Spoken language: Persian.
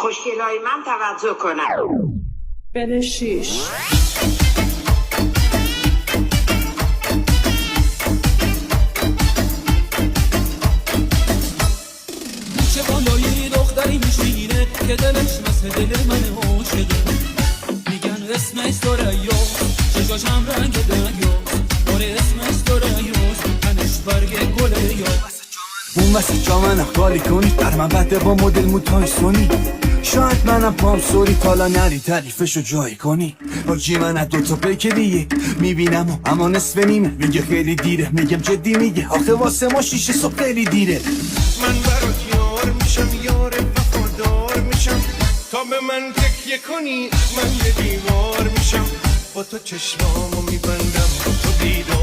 خوشگلای من توجه کنن. بده 6. چه بالایی دختری میشینه که دلش مثل دل من عاشقه، میگن اسمش ثریا، چشاشم رنگ دریا، آره اسمش ثریا، تنش برگ گل یا اون واسه جا من خالی کنی، در من بده با مدل موتای سونی، شاید منم پام سوری تالا نری تعریفشو جایی کنی. حاجی من از دوتا پیک دیگه میبینم اما نصف نیمه، میگه خیلی دیره، میگم جدی میگه آخه واسه ما 6 صبح خیلی دیره. من برات یار میشم، یار وفادار میشم، تا به من تکیه کنی من یه دیوار میشم، با تو چشمامو میبندم، با تو بیدار